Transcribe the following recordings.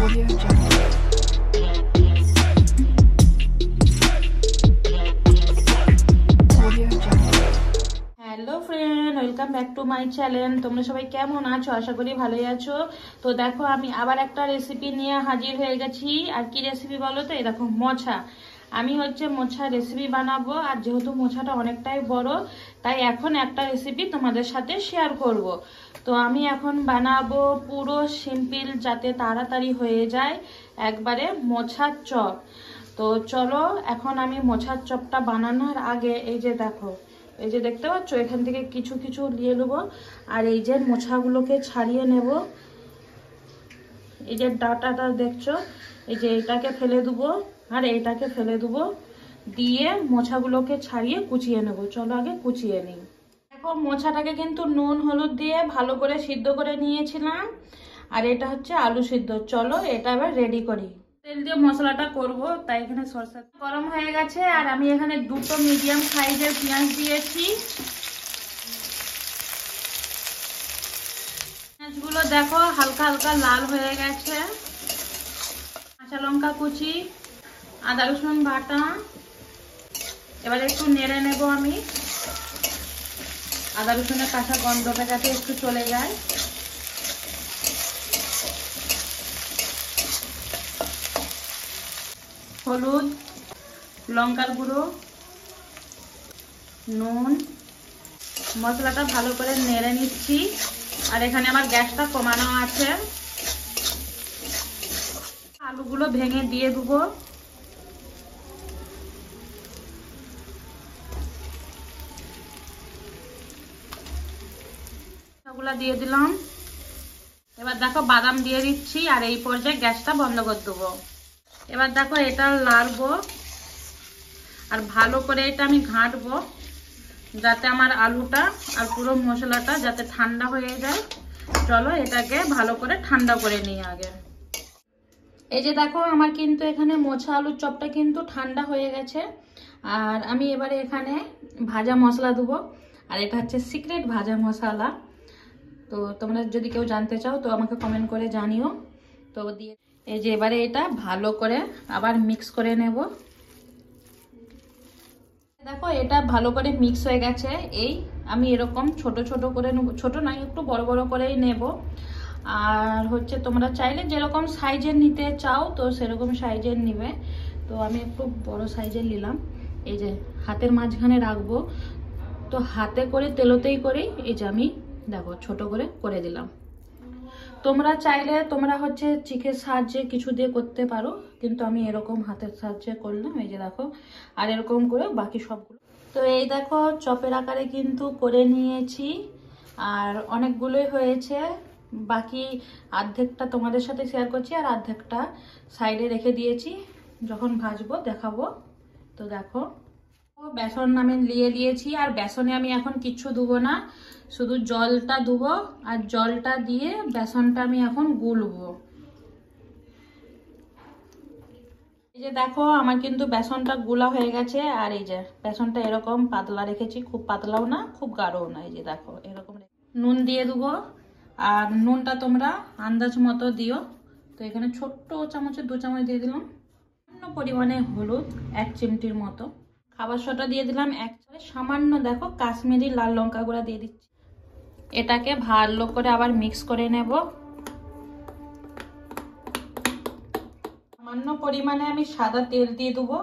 Audio Jungle. Audio Jungle. Hello friend, welcome back to my channel. তোমরা সবাই কেমন আছো? আশা করি ভালোই আছো। তো দেখো, আমি আবার একটা রেসিপি নিয়ে হাজির হয়ে গেছি। আর কি রেসিপি বলো তো? এই দেখো, মোছা। আমি মোছা রেসিপি বানাবো। আর যেহেতু মোছাটা অনেকটাই বড়, তাই এখন একটা রেসিপি তোমাদের সাথে শেয়ার করব। তো আমি এখন বানাবো পুরো সিম্পল, যাতে তাড়াতাড়ি হয়ে যায়, একবারে মোছার চপ। তো চলো, এখন আমি মোছার চপটা বানানোর আগে এই যে দেখো, এই যে দেখতে পাচ্ছ, এখান থেকে কিছু কিছু নিয়ে নেবো। আর এই যে মোছাগুলোকে ছাড়িয়ে নেব। এই যে ডাটাটা দেখছো, এই যে এটাকে ফেলে দেবো আর এইটাকে ফেলে দেবো, দিয়ে মোছাগুলোকে ছাড়িয়ে কুচিয়ে নেব। চলো আগে কুচিয়ে নিই। দেখো, মোছাটাকে কিন্তু নুন হলুদ দিয়ে ভালো করে সিদ্ধ করে নিয়েছিলাম। আর এটা হচ্ছে আলু সিদ্ধ। চলো এটা এবার রেডি করি। তেল দিয়ে মশলাটা করব, তাই এখানে সরষা গরম হয়ে গেছে। আর আমি এখানে দুটো মিডিয়াম সাইজের পেঁয়াজ দিয়েছি। পেঁয়াজগুলো দেখো হালকা হালকা লাল হয়ে গেছে। কাঁচা লঙ্কা কুচি, আদা রসুন বাটা। এবার একটু নেড়ে নেব আমি, আদা রসুনের কাঁচা গন্ধটা যাতে একটু চলে যায়। হলুদ, লঙ্কার গুঁড়ো, নুন, মশলাটা ভালো করে নেড়ে নিচ্ছি। আর এখানে আমার গ্যাসটা কমানো আছে। আলুগুলো ভেঙে দিয়ে দেবো। সবগুলা দিয়ে দিলাম। এবার দেখো বাদাম দিয়ে দিচ্ছি। আর এই পর্যায়ে গ্যাসটা বন্ধ করে দেবো। এবার দেখো এটা লাড়বো আর ভালো করে এটা আমি ঘাঁটবো, যাতে আমার আলুটা আর পুরো মশলাটা যাতে ঠান্ডা হয়ে যায়। চলো এটাকে ভালো করে ঠান্ডা করে নিই আগে। এই যে দেখো, আমার কিন্তু এখানে মোছা আলুর চপটা কিন্তু ঠান্ডা হয়ে গেছে। আর আমি এবারে এখানে ভাজা মশলা দেবো। আর এটা হচ্ছে সিক্রেট ভাজা মশলা। তো তোমরা যদি কেউ জানতে চাও তো আমাকে কমেন্ট করে জানিও। তো দিয়ে এই যে এবারে এটা ভালো করে আবার মিক্স করে নেব। দেখো এটা ভালো করে মিক্স হয়ে গেছে। এই আমি এরকম ছোট ছোট করে নেব, ছোট না একটু বড় বড় করেই নেব। আর তোমরা চাইলে যেরকম সাইজের নিতে চাও তো সেরকম সাইজের নিবে। তো আমি একটু বড় সাইজের নিলাম। এই যে হাতের মাঝখানে রাখবো, তো হাতে করে তেলোতেই করে এই যে আমি দেখো ছোট করে করে দিলাম। তোমরা চাইলে তোমরা চিকের সাহায্যে কিছু দিয়ে করতে পারো, কিন্তু আমি এরকম হাতের সাহায্যে করলাম। এই যে দেখো, আর এরকম করে বাকি সবগুলো। তো এই দেখো চপের আকারে কিন্তু করে নিয়েছি। আর অনেকগুলোই হয়েছে। বাকি অর্ধেকটা তোমাদের সাথে শেয়ার করছি, আর অর্ধেকটা সাইডে রেখে দিয়েছি, যখন ভাজবো দেখাবো। তো দেখো, বেসন আমি নিয়ে নিয়েছি। আর বেসনে আমি এখন কিচ্ছু দেবো না, শুধু জলটা দেবো। আর জলটা দিয়ে বেসনটা আমি এখন গুলবো। এই যে দেখো, আমার কিন্তু বেসনটা গুলা হয়ে গেছে। আর এই যে বেসনটা এরকম পাতলা রেখেছি, খুব পাতলাও না খুব গাঢ়ও না। এই যে দেখো এরকম। নুন দিয়ে দেবো। আর নুনটা তোমরা আন্দাজ মতো দিও। তো এখানে ছোট্ট চামচে 2 চামচ দিয়ে দিলাম। সামান্য পরিমাণে হলুদ 1 চিমটির মতো। খাবার সোডা দিয়ে দিলাম 1 চামচ। সামান্য দেখো কাশ্মীরি লাল লঙ্কা গুঁড়া দিয়ে দিচ্ছি। এটাকে ভালো করে আবার মিক্স করে নেব। সামান্য পরিমাণে আমি সাদা তেল দিয়ে দেবো।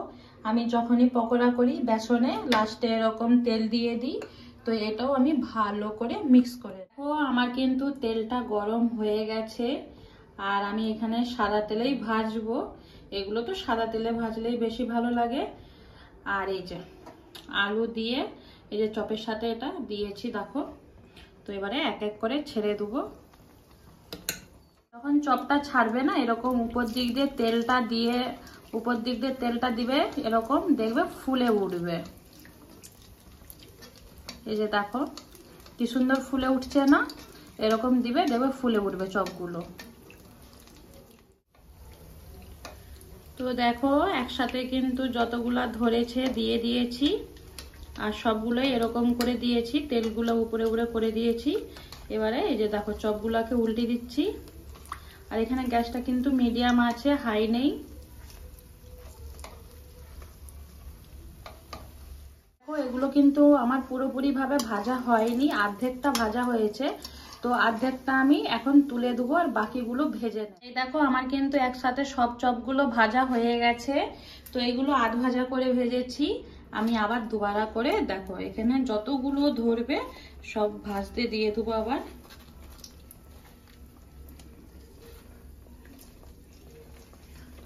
আমি যখনই পকোড়া করি বেসনে লাস্টে এরকম তেল দিয়ে দিই। তো এটাও আমি ভালো করে মিক্স করে দেবো। আমার কিন্তু তেলটা গরম হয়ে গেছে। আর আমি এখানে সাদা তেলেই ভাজবো। এগুলো তো সাদা তেলে ভাজলেই বেশি ভালো লাগে। আর এই যে আলু দিয়ে এই যে চপের সাথে এটা দিয়েছি দেখো। তো এবারে এক এক করে ছেড়ে দেবো। যখন চপটা ছাড়বে না, এরকম উপর দিক দিয়ে তেলটা দিয়ে, উপর দিক দিয়ে তেলটা দিবে, এরকম দেখবে ফুলে উঠবে। এই যে দেখো কি সুন্দর ফুলে উঠছে না? এরকম দিবে, দেখবে ফুলে উঠবে চপগুলো। তো দেখো একসাথে কিন্তু যতগুলা ধরেছে দিয়ে দিয়েছি। আর সবগুলোই এরকম করে দিয়েছি, তেলগুলো উপরে উপরে করে দিয়েছি। এবারে এই যে দেখো চপগুলোকে উল্টে দিচ্ছি। আর এখানে গ্যাসটা কিন্তু মিডিয়াম আছে, হাই নেই। এগুলো কিন্তু আমার পুরোপুরি ভাবে ভাজা হয়নি, অর্ধেকটা ভাজা হয়েছে, তো অর্ধেকটা আমি এখন তুলে দেবো আর বাকিগুলো ভেজে নেব। এই দেখো আমার কিন্তু একসাথে সব চপগুলো ভাজা হয়ে গেছে, তো এগুলো আধ ভাজা করে ভেজেছি। আমি আবার দুবারা করে দেখো এখানে যতগুলো ধরবে সব ভাজতে দিয়ে দেবো আবার।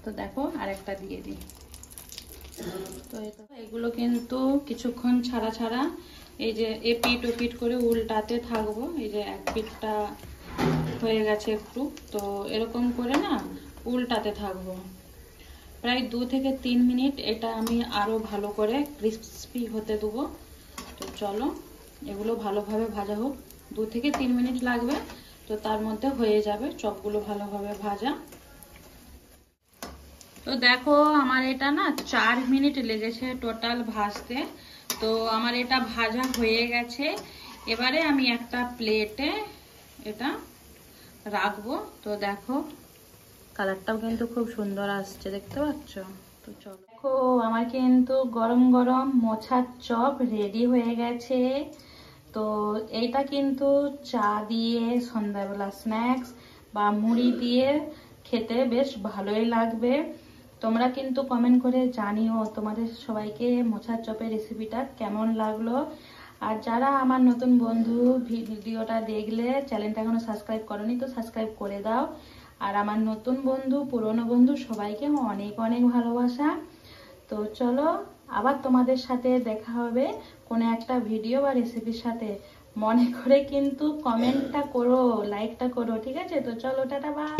তো দেখো আরেকটা দিয়ে দিই। তো এগুলো কিন্তু কিছুক্ষণ ছাড়া ছাড়া এই যে এপিট ওপিট করে উল্টাতে থাকবো। এই যে এক পিঠটা হয়ে গেছে একটু, তো এরকম করে না উল্টাতে থাকবো প্রায় 2 থেকে 3 মিনিট। এটা আমি আরো ভালো করে ক্রিস্পি হতে দেবো। তো চলো এগুলো ভালোভাবে ভাজা হোক, 2 থেকে 3 মিনিট লাগবে, তো তার মধ্যে হয়ে যাবে চপগুলো ভালোভাবে ভাজা। তো দেখো আমার এটা না 4 মিনিট লেগেছে টোটাল ভাজতে। তো আমার এটা ভাজা হয়ে গেছে। এবারে আমি একটা প্লেটে এটা রাখবো। তো দেখো কালারটাও কিন্তু খুব সুন্দর আসছে, দেখতে পাচ্ছ? তো চলো দেখো আমার কিন্তু গরম গরম মোচার চপ রেডি হয়ে গেছে। তো এইটা কিন্তু চা দিয়ে সন্ধ্যাবেলা স্ন্যাক্স বা মুড়ি দিয়ে খেতে বেশ ভালোই লাগবে। তোমরা কিন্তু কমেন্ট করে জানিও তোমাদের সবাইকে মোচার চপের রেসিপিটা কেমন লাগলো। আর যারা আমার নতুন বন্ধু ভিডিওটা দেখলে চ্যানেলটা এখনো সাবস্ক্রাইব করনি, তো সাবস্ক্রাইব করে দাও। আর আমার নতুন বন্ধু পুরনো বন্ধু সবাইকে অনেক অনেক ভালোবাসা। তো চলো আবার তোমাদের সাথে দেখা হবে কোনো একটা ভিডিও বা রেসিপির সাথে। মনে করে কিন্তু কমেন্টটা করো, লাইকটা করো, ঠিক আছে? তো চলো টাটা বাই।